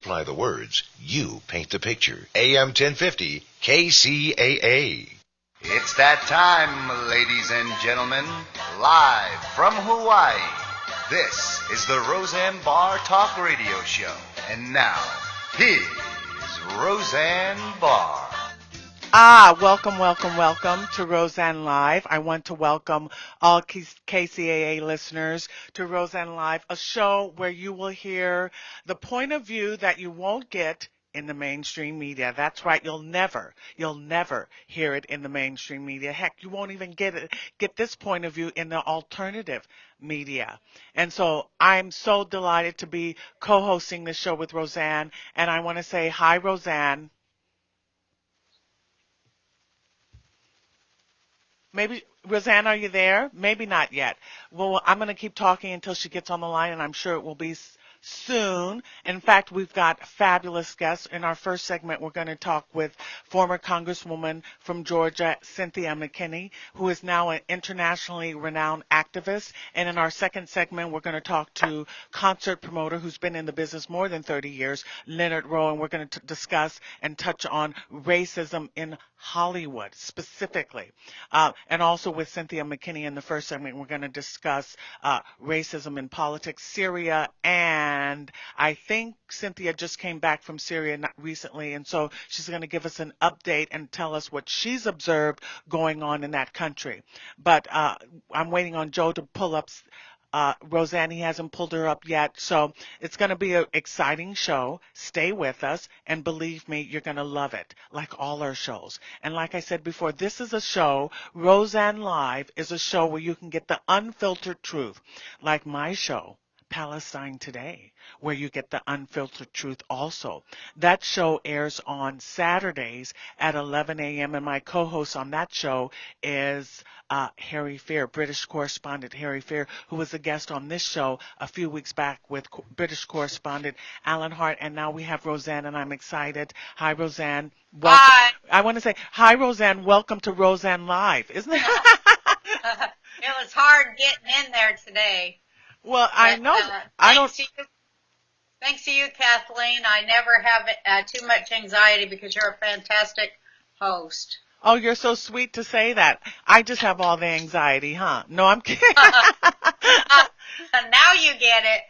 Apply the words, you paint the picture. AM 1050 KCAA. It's that time, ladies and gentlemen, live from Hawaii. This is the Roseanne Barr Talk Radio Show. And now, here's Roseanne Barr. Welcome to Roseanne Live. I want to welcome all KCAA listeners to Roseanne Live, a show where you will hear the point of view that you won't get in the mainstream media. That's right. You'll never hear it in the mainstream media. Heck, you won't even get this point of view in the alternative media. And so I'm so delighted to be co-hosting this show with Roseanne. And I want to say hi, Roseanne. Maybe, Roseanne, are you there? Maybe not yet. Well, I'm going to keep talking until she gets on the line, and I'm sure it will be soon. In fact, we've got fabulous guests. In our first segment, we're going to talk with former Congresswoman from Georgia, Cynthia McKinney, who is now an internationally renowned activist. And in our second segment, we're going to talk to concert promoter who's been in the business more than 30 years, Leonard Rowe, and we're going to discuss and touch on racism in Hollywood specifically. And also with Cynthia McKinney in the first segment, we're going to discuss racism in politics, Syria, and I think Cynthia just came back from Syria recently, and so she's going to give us an update and tell us what she's observed going on in that country. But I'm waiting on Joe to pull up Roseanne. He hasn't pulled her up yet, so it's going to be an exciting show. Stay with us, and believe me, you're going to love it, like all our shows. And like I said before, this is a show, Roseanne Live is a show where you can get the unfiltered truth, like my show, Palestine Today, where you get the unfiltered truth also. That show airs on Saturdays at 11 a.m., and my co-host on that show is Harry Fair, British correspondent Harry Fair, who was a guest on this show a few weeks back with British correspondent Alan Hart, and now we have Roseanne, and I'm excited. Hi, Roseanne. Welcome. Hi. I want to say, hi, Roseanne. Welcome to Roseanne Live. Isn't it? It was hard getting in there today. Well, I know. Thanks to you, Kathleen. I never have too much anxiety because you're a fantastic host. Oh, you're so sweet to say that. I just have all the anxiety, huh? No, I'm kidding. Now you get it.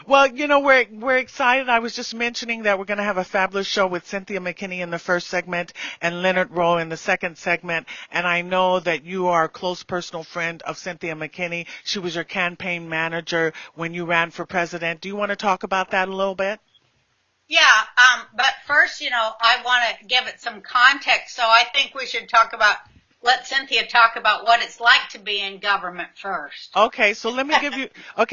Well, you know, we're excited. I was just mentioning that we're going to have a fabulous show with Cynthia McKinney in the first segment and Leonard Rowe in the second segment. And I know that you are a close personal friend of Cynthia McKinney. She was your campaign manager when you ran for president. Do you want to talk about that a little bit? Yeah, but first, I want to give it some context. So I think we should let Cynthia talk about what it's like to be in government first. Okay, so let me give you,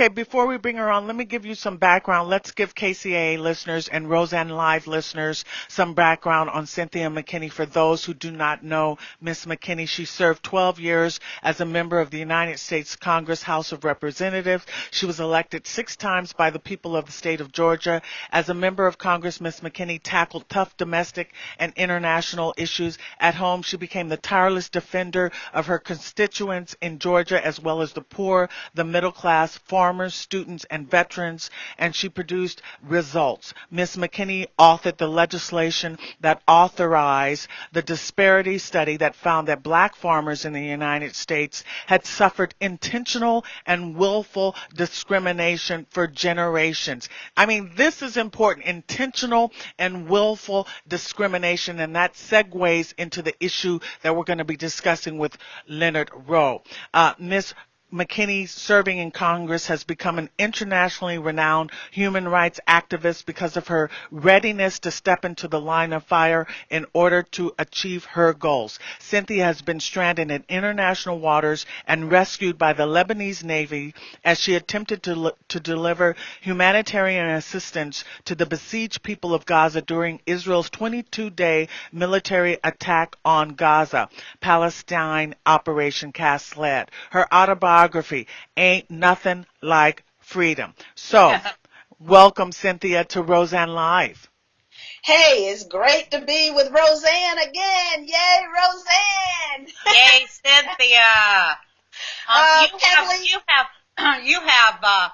before we bring her on, let me give you some background. Let's give KCAA listeners and Roseanne Live listeners some background on Cynthia McKinney. For those who do not know Miss McKinney, she served 12 years as a member of the United States Congress House of Representatives. She was elected 6 times by the people of the state of Georgia. As a member of Congress, Miss McKinney tackled tough domestic and international issues. At home, she became the tireless defender of her constituents in Georgia, as well as the poor, the middle class, farmers, students, and veterans, and she produced results. Ms. McKinney authored the legislation that authorized the disparity study that found that black farmers in the United States had suffered intentional and willful discrimination for generations. I mean, this is important, intentional and willful discrimination, and that segues into the issue that we're going to be discussing with Leonard Rowe. Ms. McKinney, serving in Congress, has become an internationally renowned human rights activist because of her readiness to step into the line of fire in order to achieve her goals. Cynthia has been stranded in international waters and rescued by the Lebanese Navy as she attempted to deliver humanitarian assistance to the besieged people of Gaza during Israel's 22-day military attack on Gaza. Palestine Operation Cast Lead. Her autobiography, Ain't Nothing Like Freedom. So, welcome, Cynthia, to Roseanne Live. Hey, it's great to be with Roseanne again. Yay, Roseanne! Yay, Cynthia! You have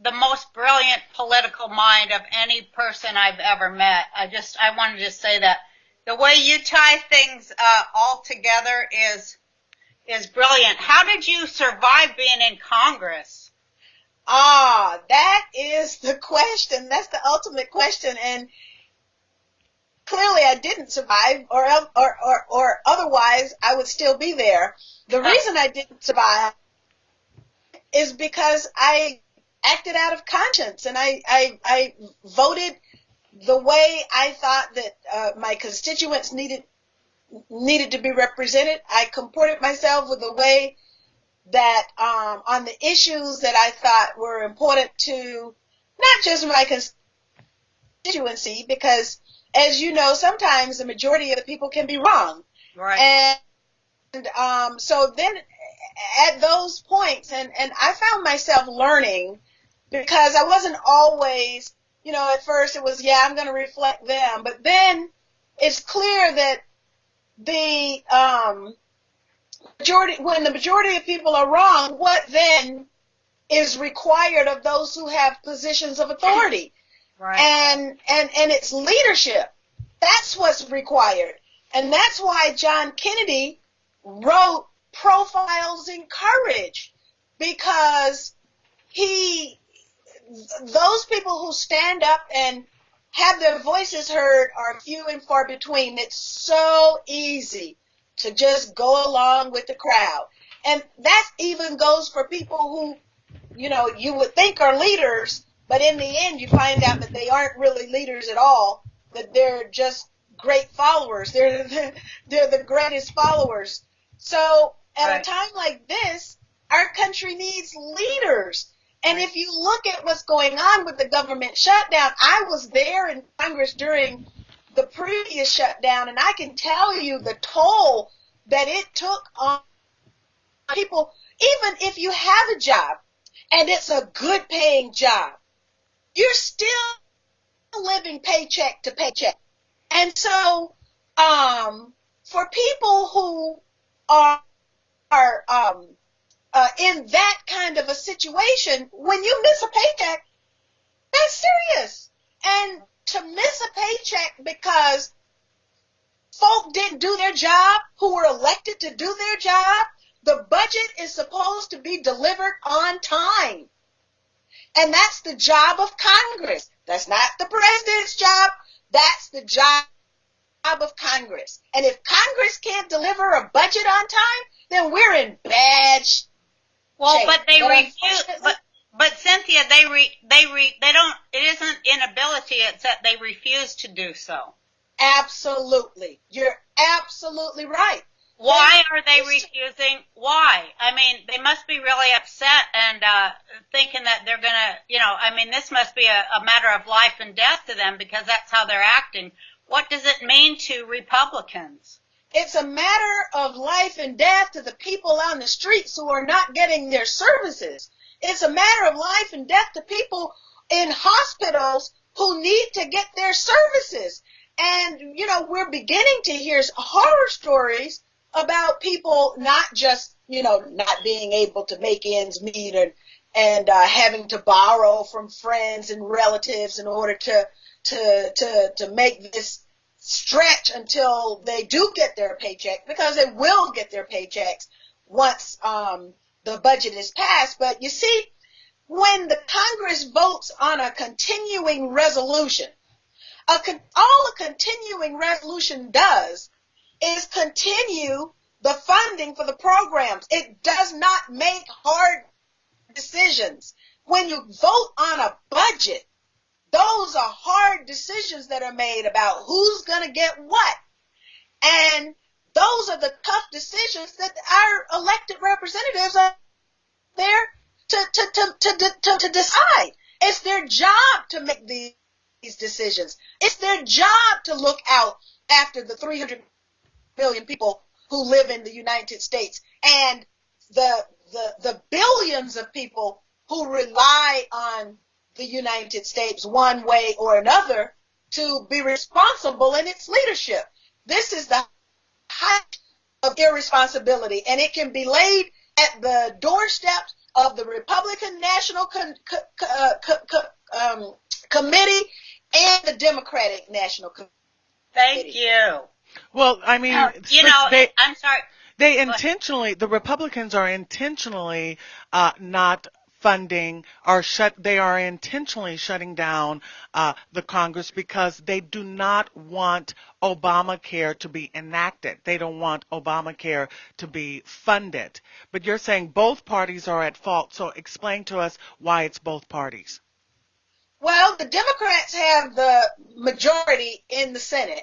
the most brilliant political mind of any person I've ever met. I wanted to say that. The way you tie things all together is brilliant. How did you survive being in Congress? That is the question. That's the ultimate question. And clearly I didn't survive, or otherwise I would still be there. The reason I didn't survive is because I acted out of conscience, and I voted the way I thought that my constituents needed to be represented. I comported myself with the way that on the issues that I thought were important to not just my constituency, because as you know, sometimes the majority of the people can be wrong. Right. And so then at those points, and I found myself learning, because I wasn't always, at first it was, I'm going to reflect them. But then it's clear that when the majority of people are wrong, what then is required of those who have positions of authority? Right. And it's leadership. That's what's required. And that's why John Kennedy wrote Profiles in Courage, because those people who stand up and have their voices heard are few and far between. It's so easy to just go along with the crowd. And that even goes for people who, you would think are leaders, but in the end you find out that they aren't really leaders at all, that they're just great followers. They're the greatest followers. So at a time like this, our country needs leaders. And if you look at what's going on with the government shutdown, I was there in Congress during the previous shutdown, and I can tell you the toll that it took on people. Even if you have a job and it's a good paying job, you're still living paycheck to paycheck. And so for people who are in that kind of a situation, when you miss a paycheck, that's serious. And to miss a paycheck because folk didn't do their job, who were elected to do their job, the budget is supposed to be delivered on time. And that's the job of Congress. That's not the president's job. That's the job of Congress. And if Congress can't deliver a budget on time, then we're in bad shape. Well, but they refuse. But Cynthia, they don't. It isn't inability; it's that they refuse to do so. Absolutely, you're absolutely right. Why are they refusing? Why? I mean, they must be really upset and thinking that they're gonna. This must be a matter of life and death to them, because that's how they're acting. What does it mean to Republicans? It's a matter of life and death to the people on the streets who are not getting their services. It's a matter of life and death to people in hospitals who need to get their services. And, we're beginning to hear horror stories about people not just, not being able to make ends meet and having to borrow from friends and relatives in order to make this stretch until they do get their paycheck, because they will get their paychecks once the budget is passed. But you see, when the Congress votes on a continuing resolution, all a continuing resolution does is continue the funding for the programs. It does not make hard decisions. When you vote on a budget, those are hard decisions that are made about who's going to get what. And those are the tough decisions that our elected representatives are there to decide. It's their job to make these decisions. It's their job to look out after the 300 million people who live in the United States and the billions of people who rely on the United States one way or another to be responsible in its leadership. This is the height of irresponsibility, and it can be laid at the doorsteps of the Republican National Committee and the Democratic National Committee. Thank you. Well, I mean, I'm sorry. The Republicans are intentionally not funding or they are intentionally shutting down the Congress because they do not want Obamacare to be enacted. They don't want Obamacare to be funded. But you're saying both parties are at fault, so explain to us why it's both parties. Well, the Democrats have the majority in the Senate,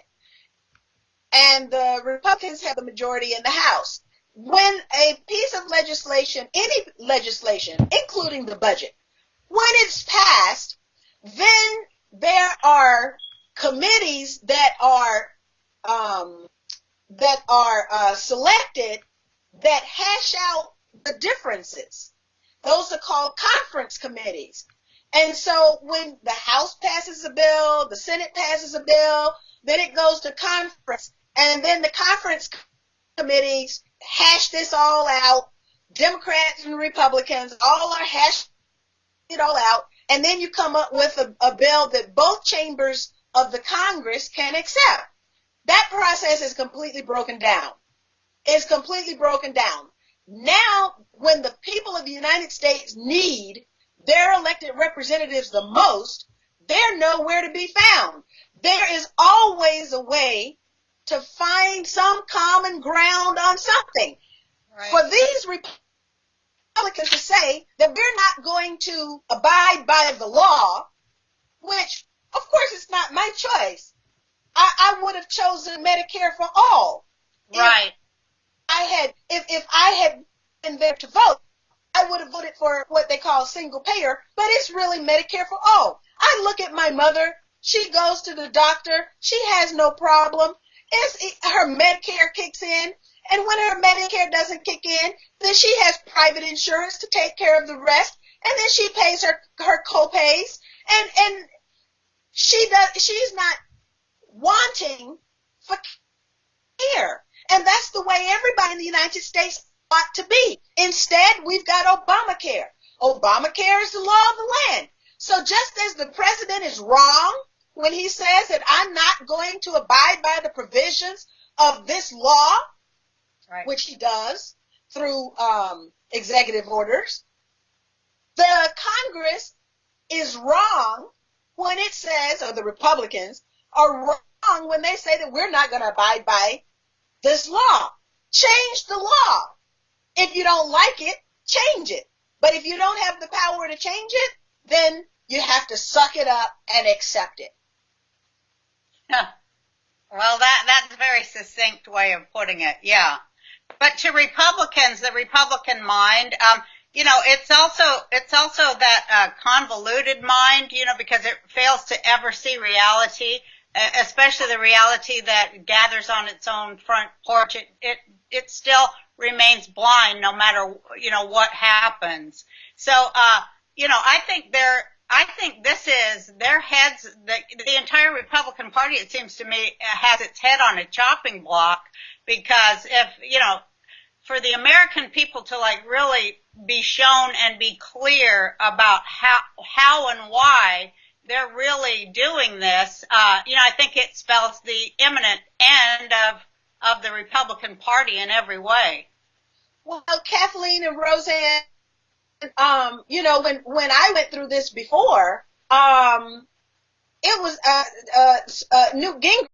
and the Republicans have the majority in the House. When a piece of legislation, any legislation, including the budget, when it's passed, then there are committees that are selected that hash out the differences. Those are called conference committees. And so when the House passes a bill, the Senate passes a bill, then it goes to conference, and then the conference committees hash this all out. Democrats and Republicans all are hashing it all out, and then you come up with a bill that both chambers of the Congress can accept. That process is completely broken down. It's completely broken down. Now, when the people of the United States need their elected representatives the most, they're nowhere to be found. There is always a way to find some common ground on something. Right. For these Republicans to say that we're not going to abide by the law, which, of course, it's not my choice. I would have chosen Medicare for all. Right. If I had been there to vote, I would have voted for what they call single payer, but it's really Medicare for all. I look at my mother. She goes to the doctor. She has no problem. Her Medicare kicks in, and when her Medicare doesn't kick in, then she has private insurance to take care of the rest, and then she pays her co-pays, and she's not wanting for care. And that's the way everybody in the United States ought to be. Instead, we've got Obamacare. Obamacare is the law of the land. So just as the president is wrong when he says that I'm not going to abide by the provisions of this law, right, which he does through executive orders, the Congress is wrong when it says, or the Republicans are wrong when they say that we're not going to abide by this law. Change the law. If you don't like it, change it. But if you don't have the power to change it, then you have to suck it up and accept it. Well, that's a very succinct way of putting it, yeah. But to Republicans, the Republican mind, it's also that convoluted mind, because it fails to ever see reality, especially the reality that gathers on its own front porch. It still remains blind no matter, what happens. So, I think this is their heads, the entire Republican Party, it seems to me, has its head on a chopping block, because if, for the American people to really be shown and be clear about how and why they're really doing this, I think it spells the imminent end of the Republican Party in every way. Well, Kathleen and Roseanne, when I went through this before, it was Newt Gingrich